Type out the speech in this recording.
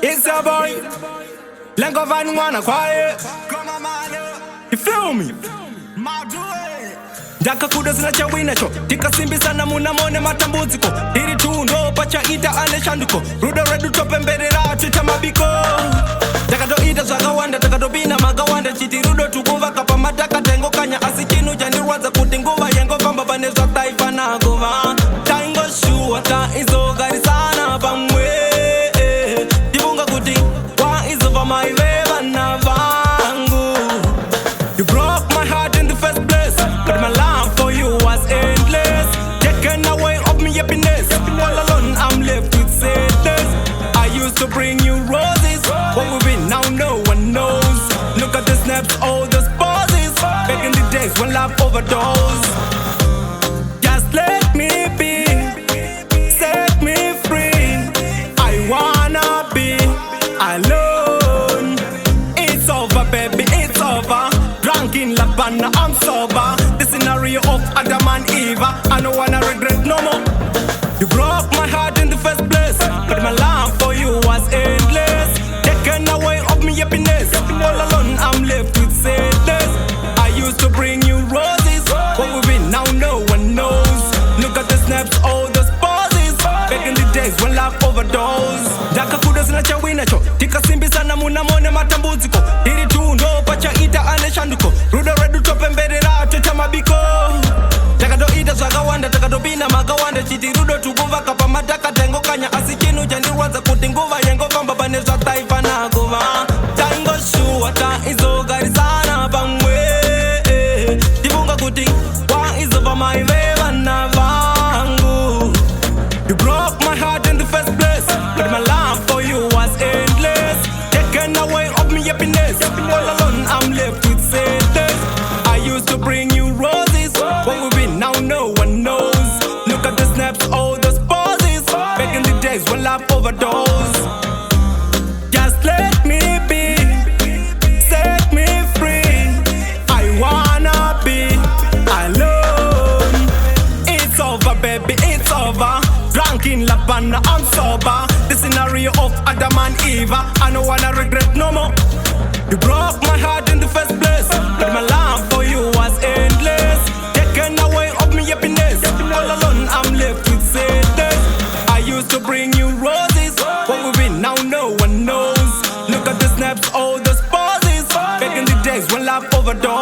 It's a boy, Lanko van wanna quiet. You feel me? Daka kuda zina chawina cho tika simbi sana muna mone matambuziko Diri tundo pacha ita ane shanduko Ruda redu tope mbele la chucha mabiko Daka do ita zagawanda Daka do bina magawanda Chiti rudo tukuva kapa mataka tengo kanya Asichinu jani rwaza kutinguva Yengo vamba banezwa taifa na gova Taingo shua ta izo gari sana pamwe Dibunga kuti wa izo vama ireva na vangu You broke my heart in the first place But my love for you was endless Taken away of me happiness All alone I'm left with sadness I used to bring you roses What we've been now no one knows Look at the snaps, all those poses Back in the days when love overdosed Just let me be Set me free I wanna be alone It's over baby, it's over Drunk in La Habana, I'm sober The scenario of Adam and Eve I don't wanna regret no more You broke my heart in the first place But my love for you was endless Taken away of me happiness All alone I'm left with sadness I used to bring you roses What we've been now no one knows Look at the snaps, all those poses Back in the days when love overdosed Daka kuda zina chawina cho Tika simbi sana muna mone matambuziko Diri tundo pacha ita ane shanduko Ruda redu tope mbele la chucha mabiko Daka do ita zagawanda Daka do bina magawanda Chiti rudo tukuva kapa mataka tengo kanya Asichinu jani rwaza kutinguva Yengo vamba banezwa taifa na gova Taingo shua ta izo gari sana pamwe Dibunga kuti wa izo vama ireva na vangu You broke my heart in the first place But my love for you was endless Taken away of me happiness All alone I'm left with sadness I used to bring you roses What we've been now no one knows Look at the snaps, all those poses Back in the days when love overdosed Just let me be Set me free I wanna be alone It's over baby, it's over Drunk in La Habana, I'm sober The scenario of Adam and Eve I don't wanna regret no more You broke my heart in the first place But my love for you was endless Taken away of me happiness All alone I'm left with sadness I used to bring you roses What we've been now no one knows Look at the snaps, all those poses Back in the days when love overdosed